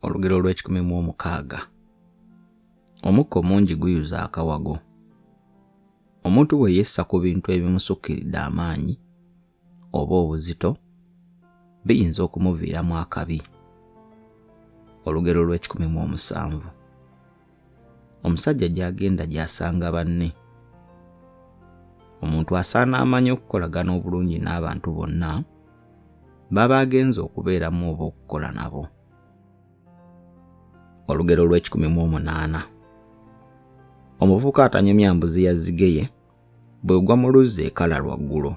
Olugero olw'ekikumi mu omukaaga. Omukka omungi guyuza akawago. Omuntu bwe yessa ku bintu ebimusukkiridde amaanyi oba obuzito biyinza okumuviiramu akabi. Olugero olw'ekikumi mu omusanvu. Omusajja gy'agenda gy'asanga banne. Omuntu asaana amanye okukolagana obulungi n'abantu bonna baba agenze okubeeramu oba okukola nabo. Olugero olw'ekikumi mu omunaana. Omuvubuka atanyumya mbuzi ya zigeye bw'egwa mu luzzi ekala lwaggulo.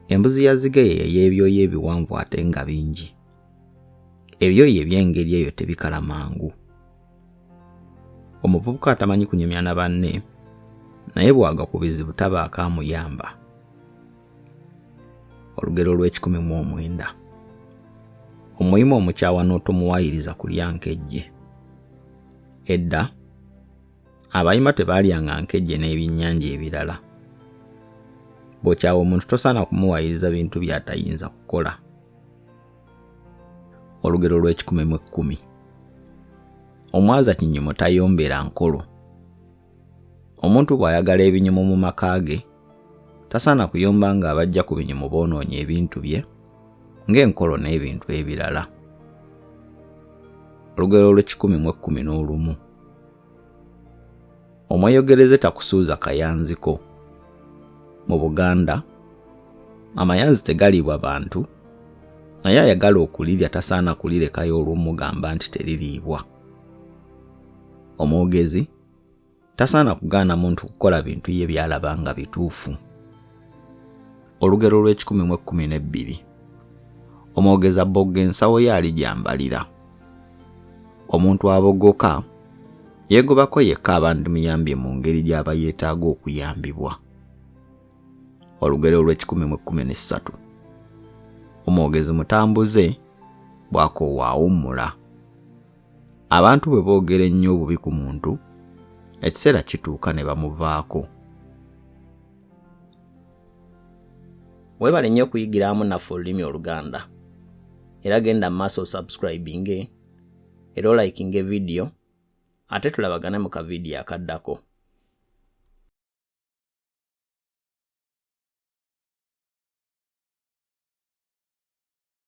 Embuzi ya zigeye y'ebyoya ebiwanvu ate nga bingi. Ebyoya eby'engeri eyo tebikala mangu. Omuvubuka atamanyi kunyumya na banne naye bw'agwa ku bizibu tabaako amuyamba. Olugero olw'ekikumi mu omwenda. Omuyima omukyawa n'otomuwaayiriza kulya nkejje. Edda abayima tebaalyanga nkejje n'ebyennyanja ebirala. Bw'okyawa omuntu tosaana kumuwaayiriza bintu by'atayinza kukola. Olugero olw'ekikumi mu ekkumi. Omwaza kinyumo tayombera nkolo. Omuntu bw'ayagala ebinyumo mu maka ge tasaana kuyomba nga abajja ku binyumo boonoonya ebintu bye ng'enkolo n'ebintu ebirala. Olugero olw'ekikumi mu ekkumi n'olumu. Omweyogereze takusuuza kayanziko. Mu Buganda amayanzi tegaliibwa bantu naye ayagala okulirya tasaana kulirekayo olw'omugamba nti teririibwa. Omwogezi tasaana kugaana muntu kukola bintu ye by'alaba nga bituufu. Olugero olw'ekikumi mu ekkumi n'ebbiri. Omwogezi abogga ensawo ye aligyambalira. Omuntu abogoka yeegobako yekka abandi muyambye mu ngeri gy'aba yeetaaga okuyambibwa. Olugero olw'ekikumi mu ekkumi n'essatu. Omwogezi mutambuze bw'akoowa awummula. Abantu bwe boogera ennyo obubi ku muntu ekiseera kituuka ne bamuvaako. Weebale nnyo okuyigiramu naffe olulimi Oluganda. Era genda mu maaso subscribinge era olikinge video ate tulabagane mu kavidiyo akaddako.